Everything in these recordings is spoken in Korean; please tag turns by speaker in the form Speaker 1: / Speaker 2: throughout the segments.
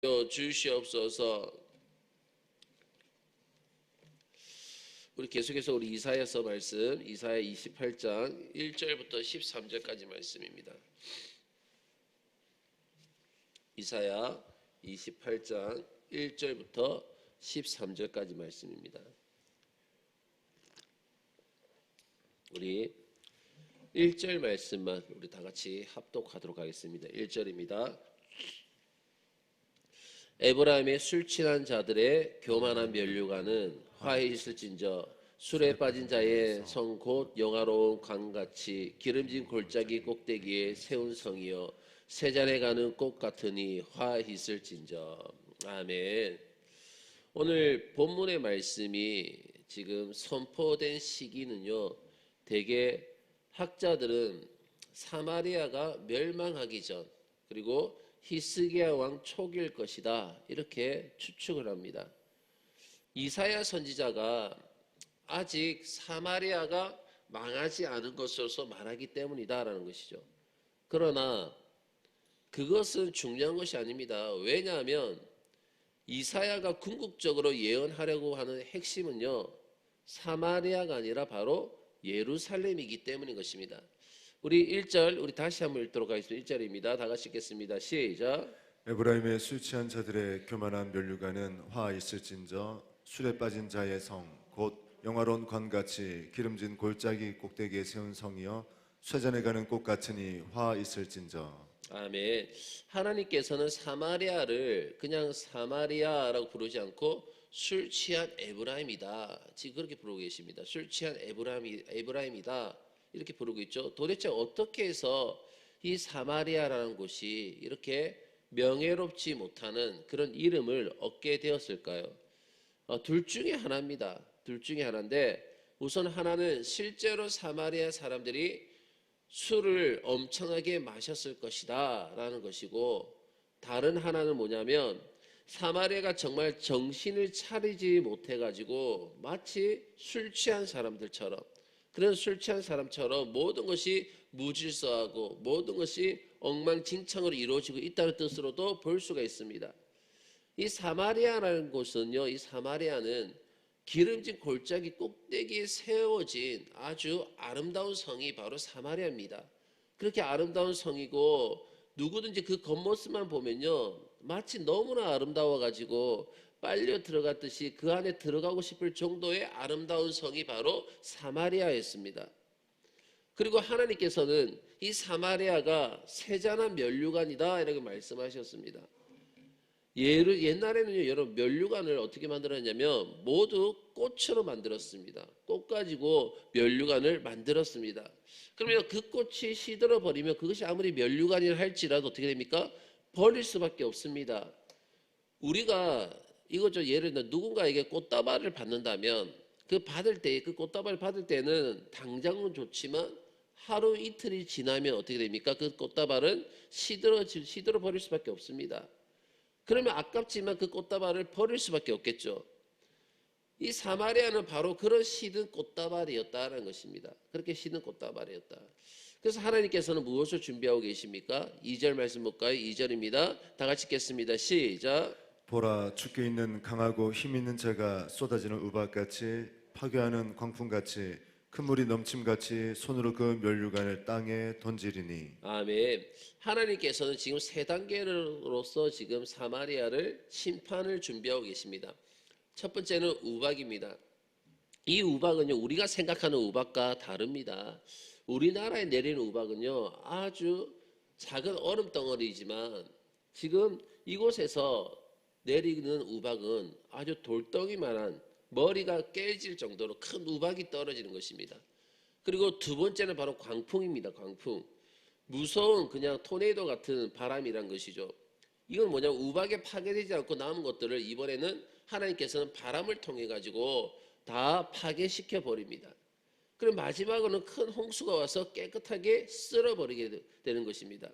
Speaker 1: 주시옵소서. 우리 계속해서 우리 이사야서 말씀, 이사야 28장 1절부터 13절까지 말씀입니다. 이사야 28장 1절부터 13절까지 말씀입니다. 우리 1절 말씀만 우리 다 같이 합독하도록 하겠습니다. 1절입니다. 에브라임의 술 취한 자들의 교만한 면류관은 화해 있을진저 술에 빠진 자의 성 곧 영화로운 강같이 기름진 골짜기 꼭대기에 세운 성이여 세 잔에 가는 꽃 같으니 화해 있을진저. 아멘. 오늘 본문의 말씀이 지금 선포된 시기는요, 대개 학자들은 사마리아가 멸망하기 전, 그리고 히스기야 왕 초기일 것이다, 이렇게 추측을 합니다. 이사야 선지자가 아직 사마리아가 망하지 않은 것으로서 말하기 때문이다라는 것이죠. 그러나 그것은 중요한 것이 아닙니다. 왜냐하면 이사야가 궁극적으로 예언하려고 하는 핵심은요, 사마리아가 아니라 바로 예루살렘이기 때문인 것입니다. 우리 1절 우리 다시 한번 읽도록 하겠습니다. 1절입니다. 다 같이 읽겠습니다. 시작.
Speaker 2: 에브라임의 술 취한 자들의 교만한 면류관은 화 있을진저 술에 빠진 자의 성 곧 영화로운 관같이 기름진 골짜기 꼭대기에 세운 성이여 쇠잔에 가는 꽃 같으니 화 있을진저.
Speaker 1: 아멘. 하나님께서는 사마리아를 그냥 사마리아라고 부르지 않고 술 취한 에브라임이다, 지금 그렇게 부르고 계십니다. 술 취한 에브라임이다, 이렇게 부르고 있죠. 도대체 어떻게 해서 이 사마리아라는 곳이 이렇게 명예롭지 못하는 그런 이름을 얻게 되었을까요? 둘 중에 하나입니다. 둘 중에 하나인데, 우선 하나는 실제로 사마리아 사람들이 술을 엄청나게 마셨을 것이다 라는 것이고, 다른 하나는 뭐냐면 사마리아가 정말 정신을 차리지 못해가지고 마치 술 취한 사람들처럼, 그런 술 취한 사람처럼 모든 것이 무질서하고 모든 것이 엉망진창으로 이루어지고 있다는 뜻으로도 볼 수가 있습니다. 이 사마리아라는 곳은요, 이 사마리아는 기름진 골짜기 꼭대기에 세워진 아주 아름다운 성이 바로 사마리아입니다. 그렇게 아름다운 성이고, 누구든지 그 겉모습만 보면요, 마치 너무나 아름다워가지고 빨려 들어갔듯이 그 안에 들어가고 싶을 정도의 아름다운 성이 바로 사마리아였습니다. 그리고 하나님께서는 이 사마리아가 세잔한 면류관이다 이렇게 말씀하셨습니다. 옛날에는요, 여러분, 면류관을 어떻게 만들었냐면 모두 꽃으로 만들었습니다. 꽃 가지고 면류관을 만들었습니다. 그러면 그 꽃이 시들어 버리면 그것이 아무리 면류관이라 할지라도 어떻게 됩니까? 버릴 수밖에 없습니다. 우리가 이거죠, 예를 들어 누군가에게 꽃다발을 받는다면 그 꽃다발을 받을 때는 당장은 좋지만 하루 이틀이 지나면 어떻게 됩니까? 그 꽃다발은 시들어 버릴 수밖에 없습니다. 그러면 아깝지만 그 꽃다발을 버릴 수밖에 없겠죠. 이 사마리아는 바로 그런 시든 꽃다발이었다는 것입니다. 그렇게 시든 꽃다발이었다. 그래서 하나님께서는 무엇을 준비하고 계십니까? 2절 말씀 볼까요? 2절입니다. 다 같이 읽겠습니다. 시작.
Speaker 2: 보라, 주께 있는 강하고 힘 있는 자가 쏟아지는 우박같이 파괴하는 광풍같이 큰 물이 넘침같이 손으로 그 면류관을 땅에 던지리니.
Speaker 1: 아멘. 하나님께서는 지금 세 단계로서 지금 사마리아를 심판을 준비하고 계십니다. 첫 번째는 우박입니다. 이 우박은요, 우리가 생각하는 우박과 다릅니다. 우리나라에 내리는 우박은요, 아주 작은 얼음 덩어리이지만 지금 이곳에서 내리는 우박은 아주 돌덩이만한, 머리가 깨질 정도로 큰 우박이 떨어지는 것입니다. 그리고 두 번째는 바로 광풍입니다. 광풍. 무서운 그냥 토네이도 같은 바람이란 것이죠. 이건 뭐냐면 우박에 파괴되지 않고 남은 것들을 이번에는 하나님께서는 바람을 통해 가지고 다 파괴시켜 버립니다. 그리고 마지막으로는 큰 홍수가 와서 깨끗하게 쓸어버리게 되는 것입니다.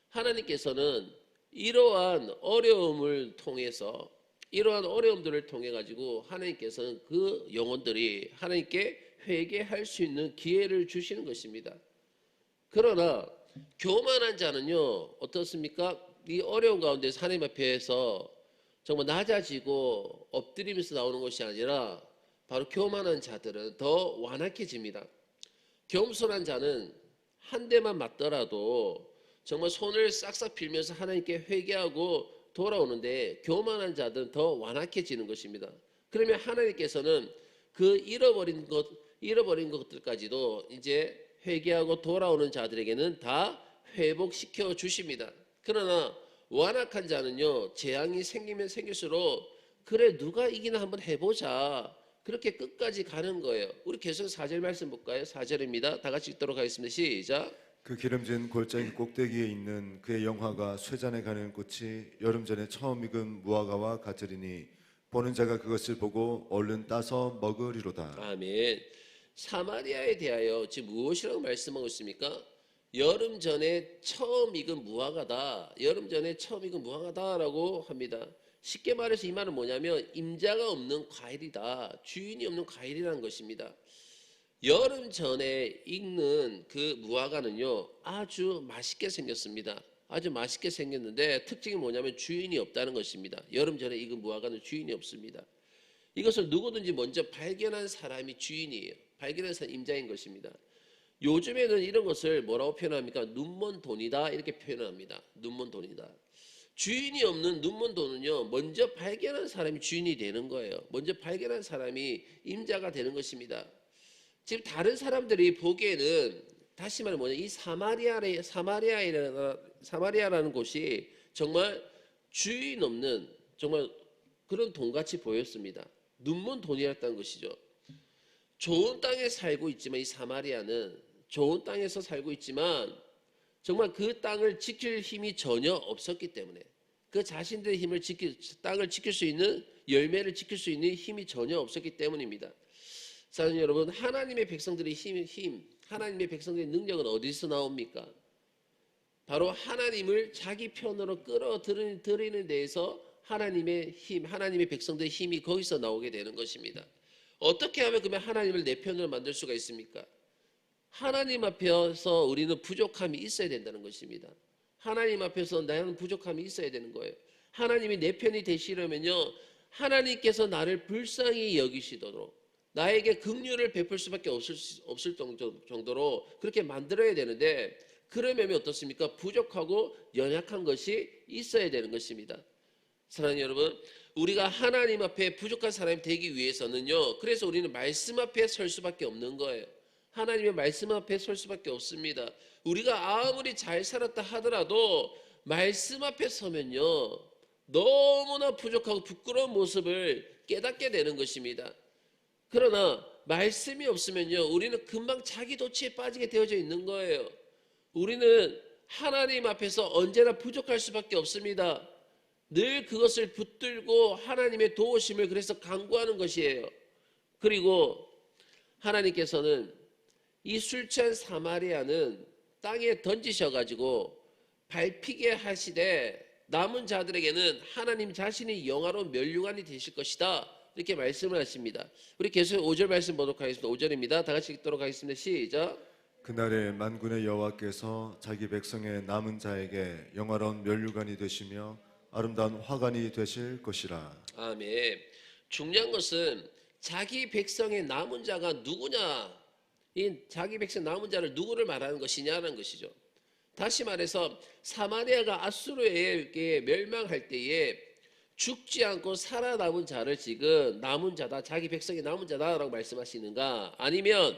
Speaker 1: 하나님께서는 이러한 어려움들을 통해 가지고 하나님께서는 그 영혼들이 하나님께 회개할 수 있는 기회를 주시는 것입니다. 그러나 교만한 자는요, 어떻습니까? 이 어려운 가운데서 하나님 앞에서 정말 낮아지고 엎드리면서 나오는 것이 아니라 바로 교만한 자들은 더 완악해집니다. 겸손한 자는 한 대만 맞더라도 정말 손을 싹싹 빌면서 하나님께 회개하고 돌아오는데, 교만한 자들은 더 완악해지는 것입니다. 그러면 하나님께서는 그 잃어버린 것들까지도 이제 회개하고 돌아오는 자들에게는 다 회복시켜 주십니다. 그러나 완악한 자는요, 재앙이 생기면 생길수록 그래 누가 이기나 한번 해보자, 그렇게 끝까지 가는 거예요. 우리 계속 4절 말씀 볼까요? 4절입니다. 다 같이 읽도록 하겠습니다. 시작.
Speaker 2: 그 기름진 골짜기 꼭대기에 있는 그의 영화가 쇠잔에 가는 꽃이 여름 전에 처음 익은 무화과와 같으리니 보는 자가 그것을 보고 얼른 따서 먹으리로다.
Speaker 1: 아멘. 사마리아에 대하여 지금 무엇이라고 말씀하고 있습니까? 여름 전에 처음 익은 무화과다. 여름 전에 처음 익은 무화과다라고 합니다. 쉽게 말해서 이 말은 뭐냐면 임자가 없는 과일이다. 주인이 없는 과일이라는 것입니다. 여름 전에 익는 그 무화과는요, 아주 맛있게 생겼습니다. 아주 맛있게 생겼는데 특징이 뭐냐면 주인이 없다는 것입니다. 여름 전에 익은 무화과는 주인이 없습니다. 이것을 누구든지 먼저 발견한 사람이 주인이에요. 발견한 사람이 임자인 것입니다. 요즘에는 이런 것을 뭐라고 표현합니까? 눈먼 돈이다, 이렇게 표현합니다. 눈먼 돈이다. 주인이 없는 눈먼 돈은요, 먼저 발견한 사람이 주인이 되는 거예요. 먼저 발견한 사람이 임자가 되는 것입니다. 지금 다른 사람들이 보기에는, 다시 말해 뭐냐, 이 사마리아라는 곳이 정말 주인 없는 정말 그런 돈같이 보였습니다. 눈먼 돈이었다는 것이죠. 좋은 땅에 살고 있지만, 이 사마리아는 좋은 땅에서 살고 있지만 정말 그 땅을 지킬 힘이 전혀 없었기 때문에, 그 자신들의 땅을 지킬 수 있는, 열매를 지킬 수 있는 힘이 전혀 없었기 때문입니다. 사랑하는 여러분, 하나님의 백성들의 하나님의 백성들의 능력은 어디서 나옵니까? 바로 하나님을 자기 편으로 끌어들이는 데에서 하나님의 힘, 하나님의 백성들의 힘이 거기서 나오게 되는 것입니다. 어떻게 하면 그러면 하나님을 내 편으로 만들 수가 있습니까? 하나님 앞에서 우리는 부족함이 있어야 된다는 것입니다. 하나님 앞에서 나는 부족함이 있어야 되는 거예요. 하나님이 내 편이 되시려면요, 하나님께서 나를 불쌍히 여기시도록, 나에게 긍휼을 베풀 수밖에 없을 정도로 그렇게 만들어야 되는데, 그러면 어떻습니까? 부족하고 연약한 것이 있어야 되는 것입니다. 사랑하는 여러분, 우리가 하나님 앞에 부족한 사람이 되기 위해서는요, 그래서 우리는 말씀 앞에 설 수밖에 없는 거예요. 하나님의 말씀 앞에 설 수밖에 없습니다. 우리가 아무리 잘 살았다 하더라도 말씀 앞에 서면요, 너무나 부족하고 부끄러운 모습을 깨닫게 되는 것입니다. 그러나 말씀이 없으면요, 우리는 금방 자기 도취에 빠지게 되어져 있는 거예요. 우리는 하나님 앞에서 언제나 부족할 수밖에 없습니다. 늘 그것을 붙들고 하나님의 도우심을 그래서 간구하는 것이에요. 그리고 하나님께서는 이 술 취한 사마리아는 땅에 던지셔가지고 밟히게 하시되 남은 자들에게는 하나님 자신이 영화로운 면류관이 되실 것이다, 이렇게 말씀을 하십니다. 우리 계속 5절 말씀 보도록 하겠습니다. 5절입니다. 다 같이 읽도록 하겠습니다. 시작.
Speaker 2: 그날에 만군의 여호와께서 자기 백성의 남은 자에게 영화로운 면류관이 되시며 아름다운 화관이 되실 것이라.
Speaker 1: 아멘. 중요한 것은 자기 백성의 남은 자가 누구냐, 이 자기 백성 남은 자를 누구를 말하는 것이냐는 것이죠. 다시 말해서 사마리아가 아수르에게 멸망할 때에 죽지 않고 살아남은 자를 지금 남은 자다, 자기 백성의 남은 자다라고 말씀하시는가, 아니면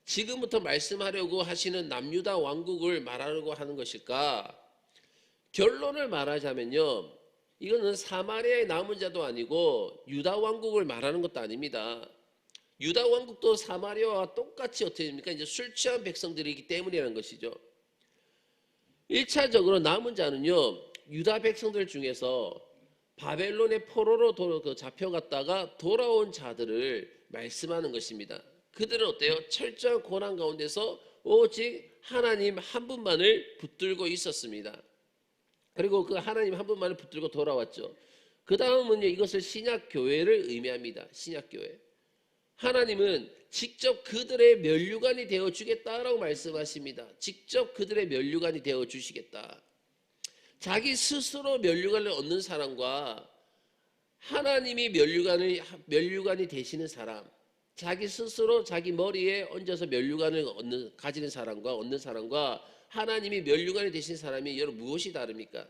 Speaker 1: 지금부터 말씀하려고 하시는 남유다 왕국을 말하려고 하는 것일까? 결론을 말하자면요, 이거는 사마리아의 남은 자도 아니고 유다 왕국을 말하는 것도 아닙니다. 유다 왕국도 사마리아와 똑같이 어떻게 됩니까? 이제 술 취한 백성들이기 때문이라는 것이죠. 1차적으로 남은 자는요, 유다 백성들 중에서 바벨론의 포로로 잡혀갔다가 돌아온 자들을 말씀하는 것입니다. 그들은 어때요? 철저한 고난 가운데서 오직 하나님 한 분만을 붙들고 있었습니다. 그리고 그 하나님 한 분만을 붙들고 돌아왔죠. 그 다음은요, 이것을 신약교회를 의미합니다. 신약교회. 하나님은 직접 그들의 면류관이 되어 주겠다라고 말씀하십니다. 직접 그들의 면류관이 되어 주시겠다. 자기 스스로 면류관을 얻는 사람과 하나님이 면류관이 되시는 사람, 자기 스스로 자기 머리에 얹어서 면류관을 가지는 사람과 얻는 사람과 하나님이 면류관이 되신 사람이 여러분 무엇이 다릅니까?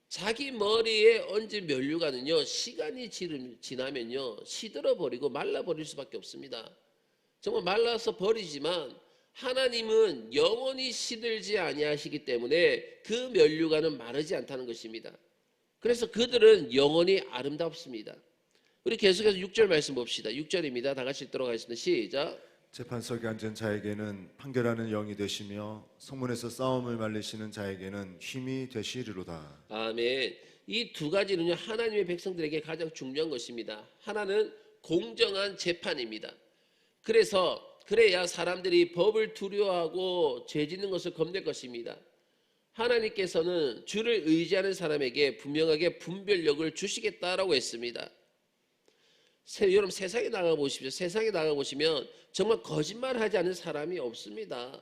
Speaker 1: 자기 머리에 얹은 면류관은요, 시간이 지나면요 시들어 버리고 말라 버릴 수밖에 없습니다. 정말 말라서 버리지만 하나님은 영원히 시들지 아니하시기 때문에 그 면류관은 마르지 않다는 것입니다. 그래서 그들은 영원히 아름답습니다. 우리 계속해서 6절 말씀 봅시다. 6절입니다. 다 같이 읽도록 하겠습니다. 시작.
Speaker 2: 재판석에 앉은 자에게는 판결하는 영이 되시며 성문에서 싸움을 말리시는 자에게는 힘이 되시리로다.
Speaker 1: 아멘. 이 두 가지는요, 하나님의 백성들에게 가장 중요한 것입니다. 하나는 공정한 재판입니다. 그래야 사람들이 법을 두려워하고 죄 짓는 것을 겁낼 것입니다. 하나님께서는 주를 의지하는 사람에게 분명하게 분별력을 주시겠다라고 했습니다. 여러분 세상에 나가 보십시오. 세상에 나가 보시면 정말 거짓말하지 않는 사람이 없습니다.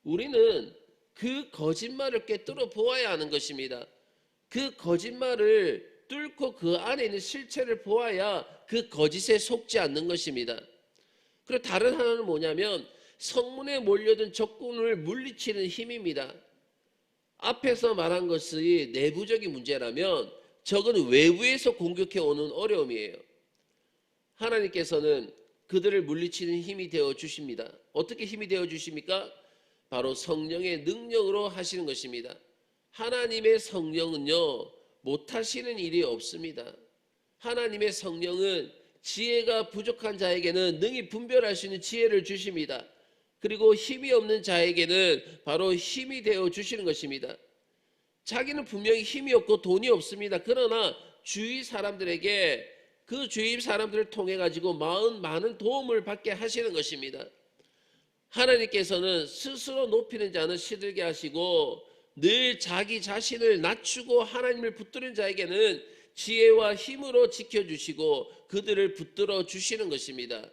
Speaker 1: 우리는 그 거짓말을 꿰뚫어 보아야 하는 것입니다. 그 거짓말을 뚫고 그 안에 있는 실체를 보아야 그 거짓에 속지 않는 것입니다. 그리고 다른 하나는 뭐냐면 성문에 몰려든 적군을 물리치는 힘입니다. 앞에서 말한 것이 내부적인 문제라면 적은 외부에서 공격해 오는 어려움이에요. 하나님께서는 그들을 물리치는 힘이 되어 주십니다. 어떻게 힘이 되어 주십니까? 바로 성령의 능력으로 하시는 것입니다. 하나님의 성령은요, 못하시는 일이 없습니다. 하나님의 성령은 지혜가 부족한 자에게는 능히 분별할 수 있는 지혜를 주십니다. 그리고 힘이 없는 자에게는 바로 힘이 되어 주시는 것입니다. 자기는 분명히 힘이 없고 돈이 없습니다. 그러나 주위 사람들에게 그 주위 사람들을 통해 가지고 많은 도움을 받게 하시는 것입니다. 하나님께서는 스스로 높이는 자는 시들게 하시고 늘 자기 자신을 낮추고 하나님을 붙드는 자에게는 지혜와 힘으로 지켜주시고 그들을 붙들어 주시는 것입니다.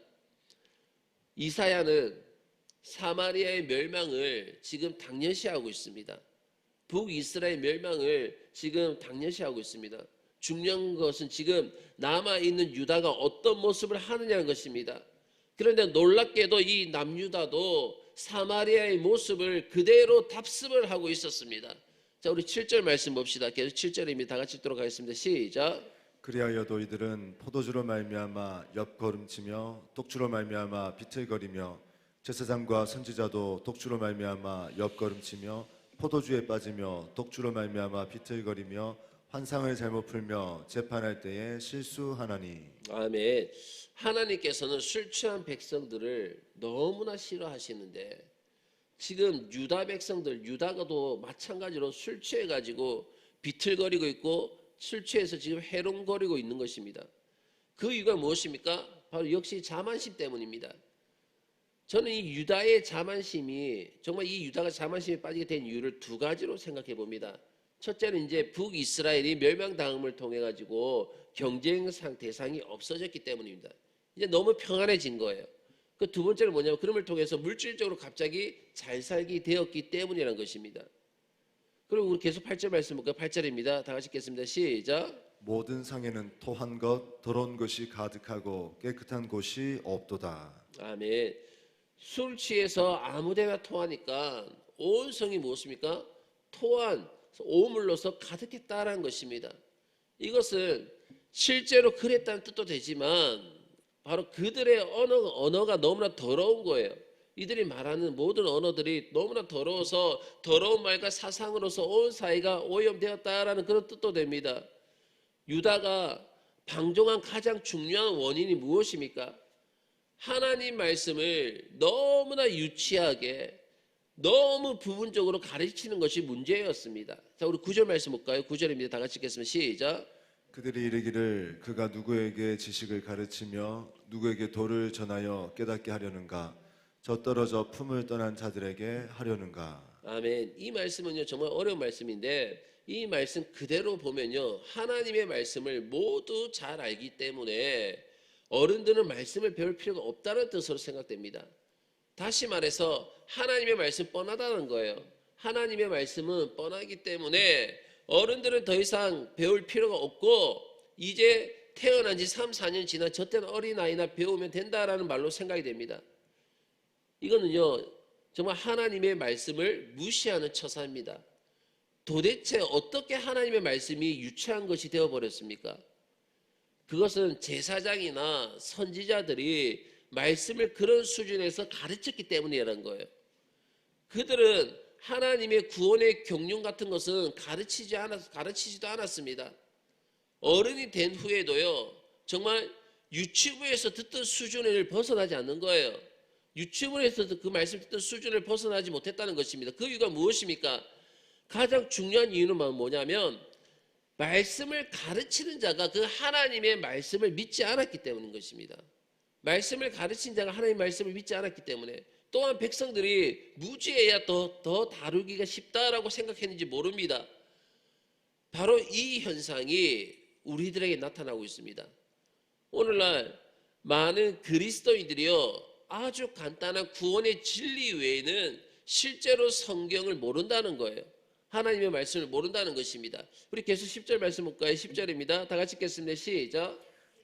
Speaker 1: 이사야는 사마리아의 멸망을 지금 당연시하고 있습니다. 북이스라엘 멸망을 지금 당연시하고 있습니다. 중요한 것은 지금 남아있는 유다가 어떤 모습을 하느냐는 것입니다. 그런데 놀랍게도 이 남유다도 사마리아의 모습을 그대로 답습을 하고 있었습니다. 자, 우리 7절 말씀 봅시다. 계속 7절입니다. 다 같이 읽도록 하겠습니다. 시작.
Speaker 2: 그리하여도 이들은 포도주로 말미암아 옆걸음치며 독주로 말미암아 비틀거리며 제사장과 선지자도 독주로 말미암아 옆걸음치며 포도주에 빠지며 독주로 말미암아 비틀거리며 환상을 잘못 풀며 재판할 때에 실수하나니.
Speaker 1: 아멘. 하나님께서는 술 취한 백성들을 너무나 싫어하시는데 지금 유다 백성들, 유다가도 마찬가지로 술 취해가지고 비틀거리고 있고 술 취해서 지금 해롱거리고 있는 것입니다. 그 이유가 무엇입니까? 바로 역시 자만심 때문입니다. 저는 이 유다의 자만심이 정말 이 유다가 자만심에 빠지게 된 이유를 두 가지로 생각해 봅니다. 첫째는 이제 북이스라엘이 멸망당함을 통해 가지고 경쟁상 대상이 없어졌기 때문입니다. 이제 너무 평안해진 거예요. 그 두 번째는 뭐냐면 그럼을 통해서 물질적으로 갑자기 잘 살게 되었기 때문이라는 것입니다. 그리고 우리 계속 8절 말씀 볼까요? 8절입니다. 다 같이 읽겠습니다. 시작.
Speaker 2: 모든 상에는 토한 것 더러운 것이 가득하고 깨끗한 곳이 없도다.
Speaker 1: 아멘. 술 취해서 아무데나 토하니까 온 성이 무엇입니까? 토한 오물로서 가득했다라는 것입니다. 이것은 실제로 그랬다는 뜻도 되지만 바로 그들의 언어가 너무나 더러운 거예요. 이들이 말하는 모든 언어들이 너무나 더러워서 더러운 말과 사상으로서 온 사회가 오염되었다라는 그런 뜻도 됩니다. 유다가 방종한 가장 중요한 원인이 무엇입니까? 하나님 말씀을 너무나 유치하게 너무 부분적으로 가르치는 것이 문제였습니다. 자, 우리 9절 말씀 볼까요? 9절입니다. 다 같이 읽겠습니다. 시작.
Speaker 2: 그들이 이르기를 그가 누구에게 지식을 가르치며 누구에게 도를 전하여 깨닫게 하려는가? 저 떨어져 품을 떠난 자들에게 하려는가?
Speaker 1: 아멘. 이 말씀은요 정말 어려운 말씀인데 이 말씀 그대로 보면요 하나님의 말씀을 모두 잘 알기 때문에 어른들은 말씀을 배울 필요가 없다는 뜻으로 생각됩니다. 다시 말해서 하나님의 말씀 뻔하다는 거예요. 하나님의 말씀은 뻔하기 때문에 어른들은 더 이상 배울 필요가 없고 이제 태어난 지 3, 4년 지나 저 때는 어린아이나 배우면 된다라는 말로 생각이 됩니다. 이거는요 정말 하나님의 말씀을 무시하는 처사입니다. 도대체 어떻게 하나님의 말씀이 유치한 것이 되어버렸습니까? 그것은 제사장이나 선지자들이 말씀을 그런 수준에서 가르쳤기 때문이라는 거예요. 그들은 하나님의 구원의 경륜 같은 것은 가르치지도 않았습니다. 어른이 된 후에도요, 정말 유치부에서 듣던 수준을 벗어나지 않는 거예요. 유치부에서 그 말씀 듣던 수준을 벗어나지 못했다는 것입니다. 그 이유가 무엇입니까? 가장 중요한 이유는 뭐냐면 말씀을 가르치는 자가 그 하나님의 말씀을 믿지 않았기 때문인 것입니다. 말씀을 가르친 자가 하나님의 말씀을 믿지 않았기 때문에 또한 백성들이 무지해야 더 다루기가 쉽다라고 생각했는지 모릅니다. 바로 이 현상이 우리들에게 나타나고 있습니다. 오늘날 많은 그리스도인들이요 아주 간단한 구원의 진리 외에는 실제로 성경을 모른다는 거예요. 하나님의 말씀을 모른다는 것입니다. 우리 계속 10절 말씀 볼까요? 10절입니다. 다 같이 읽겠습니다. 시작.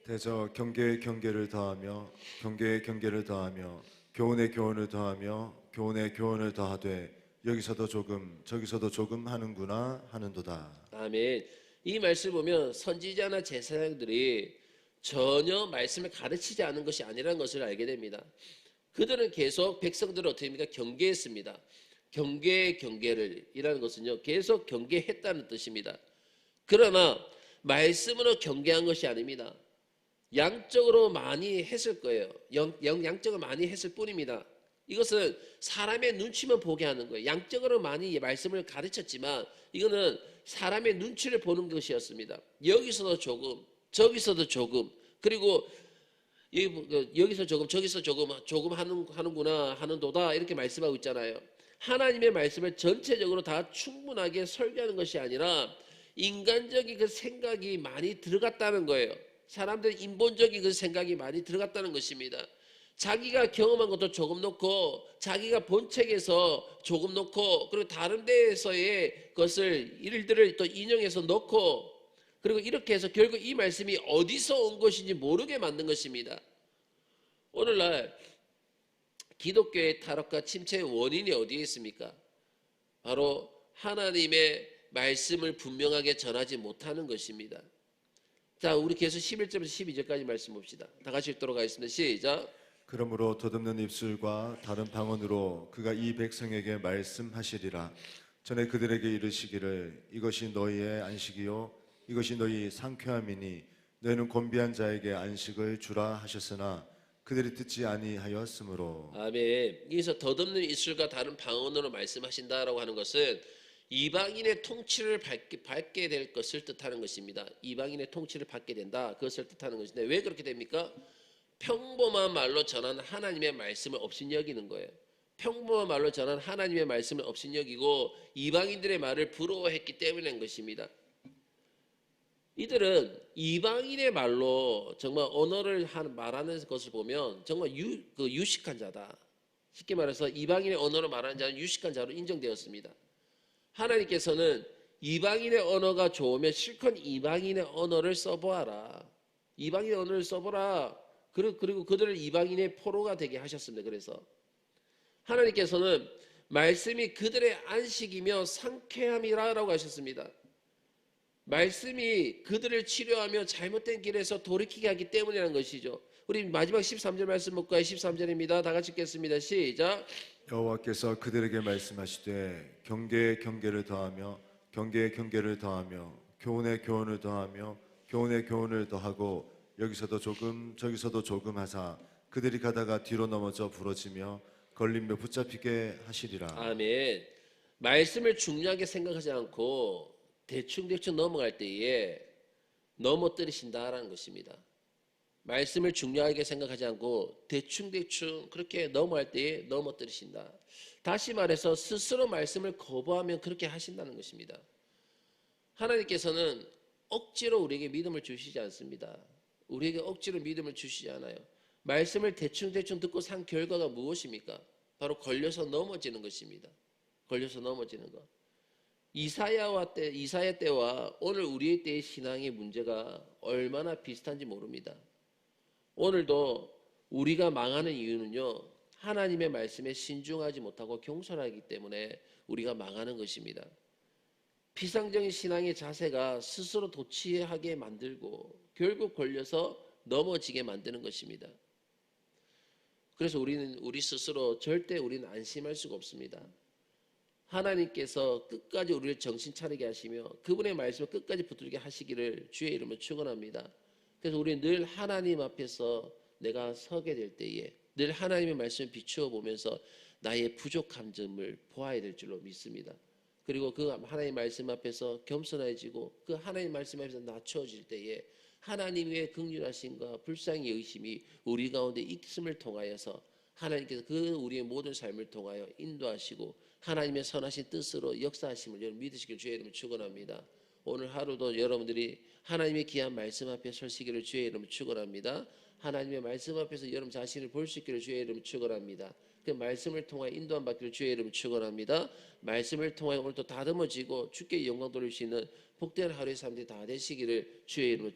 Speaker 2: 대저 경계에 경계를 더하며 경계에 경계를 더하며 교훈에 교훈을 더하며 교훈에 교훈을 더하되 여기서도 조금 저기서도 조금 하는구나 하는도다.
Speaker 1: 아멘. 이 말씀을 보면 선지자나 제사장들이 전혀 말씀을 가르치지 않은 것이 아니라는 것을 알게 됩니다. 그들은 계속 백성들을 어떻게 합니까? 경계했습니다. 경계의 경계를 이라는 것은요 계속 경계했다는 뜻입니다. 그러나 말씀으로 경계한 것이 아닙니다. 양적으로 많이 했을 거예요. 양적으로 많이 했을 뿐입니다. 이것은 사람의 눈치만 보게 하는 거예요. 양적으로 많이 말씀을 가르쳤지만 이거는 사람의 눈치를 보는 것이었습니다. 여기서도 조금, 저기서도 조금, 그리고 여기서 조금, 저기서 조금 하는구나 하는도다 이렇게 말씀하고 있잖아요. 하나님의 말씀을 전체적으로 다 충분하게 설교하는 것이 아니라 인간적인 그 생각이 많이 들어갔다는 거예요. 사람들의 인본적인 그 생각이 많이 들어갔다는 것입니다. 자기가 경험한 것도 조금 넣고 자기가 본 책에서 조금 넣고 그리고 다른 데에서의 것을 일들을 또 인용해서 넣고 그리고 이렇게 해서 결국 이 말씀이 어디서 온 것인지 모르게 만든 것입니다. 오늘날 기독교의 타락과 침체의 원인이 어디에 있습니까? 바로 하나님의 말씀을 분명하게 전하지 못하는 것입니다. 자, 우리 계속 11절부터 12절까지 말씀 봅시다. 다 같이 읽도록 하겠습니다. 시작.
Speaker 2: 그러므로 더듬는 입술과 다른 방언으로 그가 이 백성에게 말씀하시리라. 전에 그들에게 이르시기를 이것이 너희의 안식이요 이것이 너희 상쾌함이니 너희는 곤비한 자에게 안식을 주라 하셨으나 그들이 듣지 아니하였으므로.
Speaker 1: 아멘. 여기서 더듬는 입술과 다른 방언으로 말씀하신다라고 하는 것은 이방인의 통치를 받게 될 것을 뜻하는 것입니다. 이방인의 통치를 받게 된다. 그것을 뜻하는 것인데 왜 그렇게 됩니까? 평범한 말로 전하는 하나님의 말씀을 업신여기는 거예요. 평범한 말로 전하는 하나님의 말씀을 업신여기고 이방인들의 말을 부러워했기 때문인 것입니다. 이들은 이방인의 말로 정말 언어를 말하는 것을 보면 정말 유식한 자다. 쉽게 말해서 이방인의 언어로 말하는 자는 유식한 자로 인정되었습니다. 하나님께서는 이방인의 언어가 좋으면 실컷 이방인의 언어를 써보아라. 이방인의 언어를 써보라. 그리고 그들을 이방인의 포로가 되게 하셨습니다. 그래서 하나님께서는 말씀이 그들의 안식이며 상쾌함이라고 하셨습니다. 말씀이 그들을 치료하며 잘못된 길에서 돌이키게 하기 때문이라는 것이죠. 우리 마지막 13절 말씀 볼까요? 13절입니다. 다 같이 읽겠습니다. 시작.
Speaker 2: 여호와께서 그들에게 말씀하시되 경계에 경계를 더하며 경계에 경계를 더하며 교훈에 교훈을 더하며 교훈에 교훈을 더하고 여기서도 조금 저기서도 조금 하사 그들이 가다가 뒤로 넘어져 부러지며 걸림며 붙잡히게 하시리라.
Speaker 1: 아멘. 말씀을 중요하게 생각하지 않고 대충 넘어갈 때에 넘어뜨리신다라는 것입니다. 말씀을 중요하게 생각하지 않고 대충 그렇게 넘어갈 때에 넘어뜨리신다. 다시 말해서 스스로 말씀을 거부하면 그렇게 하신다는 것입니다. 하나님께서는 억지로 우리에게 믿음을 주시지 않습니다. 우리에게 억지로 믿음을 주시지 않아요. 말씀을 대충 듣고 산 결과가 무엇입니까? 바로 걸려서 넘어지는 것입니다. 걸려서 넘어지는 거. 이사야 때와 오늘 우리의 때의 신앙의 문제가 얼마나 비슷한지 모릅니다. 오늘도 우리가 망하는 이유는요, 하나님의 말씀에 신중하지 못하고 경솔하기 때문에 우리가 망하는 것입니다. 피상적인 신앙의 자세가 스스로 도취하게 만들고 결국 걸려서 넘어지게 만드는 것입니다. 그래서 우리 스스로 절대 우리는 안심할 수가 없습니다. 하나님께서 끝까지 우리를 정신 차리게 하시며 그분의 말씀을 끝까지 붙들게 하시기를 주의 이름으로 축원합니다. 그래서 우리는 늘 하나님 앞에서 내가 서게 될 때에 늘 하나님의 말씀을 비추어 보면서 나의 부족한 점을 보아야 될 줄로 믿습니다. 그리고 그 하나님의 말씀 앞에서 겸손해지고 그 하나님의 말씀 앞에서 낮춰질 때에 하나님의 긍휼하심과 불쌍히 여기심이 우리 가운데 있음을 통하여서 하나님께서 그 우리의 모든 삶을 통하여 인도하시고 하나님의 선하신 뜻으로 역사하심을 여러분 믿으시길 주의 이름으로 축원합니다. 오늘 하루도 여러분들이 하나님의 귀한 말씀 앞에 설시기를 주의 이름으로 축원합니다. 하나님의 말씀 앞에서 여러분 자신을 볼 수 있기를 주의 이름으로 축원합니다. 그 말씀을 통하여 인도함 받기를 주의 이름으로 축원합니다. 말씀을 통하여 오늘도 다듬어지고 주께 영광 돌릴 수 있는 복된 하루의 삶들이 다 되시기를 주의 이름으로